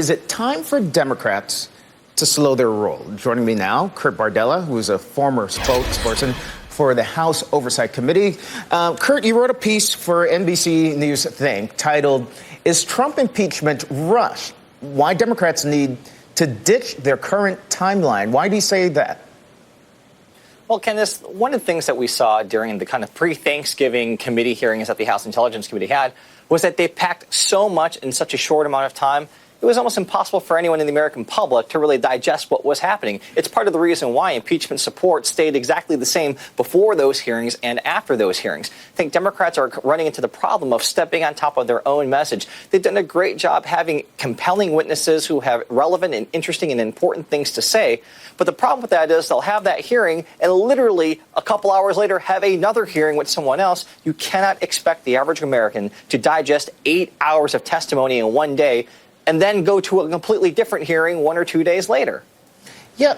Is it time for Democrats to slow their roll? Joining me now, Kurt Bardella, who is a former spokesperson for the House Oversight Committee. Kurt, you wrote a piece for NBC News Think titled, "Is Trump Impeachment Rushed? Why Democrats Need to Ditch Their Current Timeline." Why do you say that? Well, Kenneth, one of the things that we saw during the kind of pre-Thanksgiving committee hearings that the House Intelligence Committee had was that they packed so much in such a short amount of time. It was almost impossible for anyone in the American public to really digest what was happening. It's part of the reason why impeachment support stayed exactly the same before those hearings and after those hearings. I think Democrats are running into the problem of stepping on top of their own message. They've done a great job having compelling witnesses who have relevant and interesting and important things to say. But the problem with that is they'll have that hearing and literally a couple hours later have another hearing with someone else. You cannot expect the average American to digest 8 hours of testimony in one day and then go to a completely different hearing 1 or 2 days later. Yeah,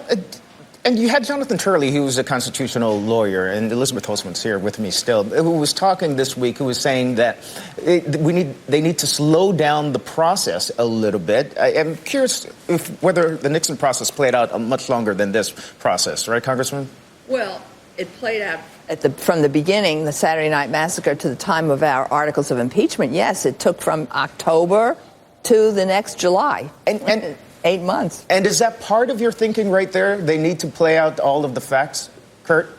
and you had Jonathan Turley, who was a constitutional lawyer, and Elizabeth Holtzman's here with me still, who was talking this week, who was saying that they need to slow down the process a little bit. I'm curious whether the Nixon process played out much longer than this process, right, Congressman? Well, it played out from the beginning, the Saturday Night Massacre, to the time of our articles of impeachment. Yes, it took from October to the next July, and 8 months. And is that part of your thinking right there? They need to play out all of the facts, Kurt?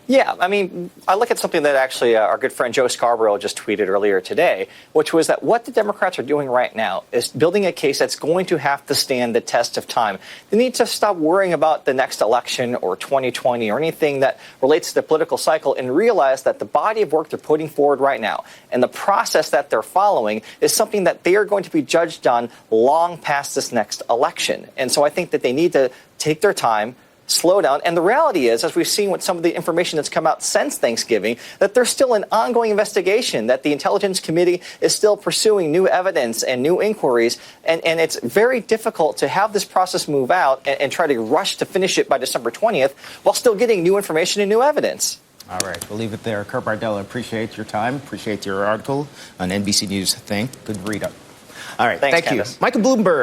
Yeah, I mean, I look at something that actually our good friend Joe Scarborough just tweeted earlier today, which was that what the Democrats are doing right now is building a case that's going to have to stand the test of time. They need to stop worrying about the next election or 2020 or anything that relates to the political cycle and realize that the body of work they're putting forward right now and the process that they're following is something that they are going to be judged on long past this next election. And so I think that they need to take their time, slow down. And the reality is, as we've seen with some of the information that's come out since Thanksgiving, that there's still an ongoing investigation, that the Intelligence Committee is still pursuing new evidence and new inquiries. And it's very difficult to have this process move out and try to rush to finish it by December 20th while still getting new information and new evidence. All right, we'll leave it there. Kurt Bardella, appreciate your time, appreciate your article on NBC News Think. Good read up. All right, Thanks, thank Candace. you. Michael Bloomberg.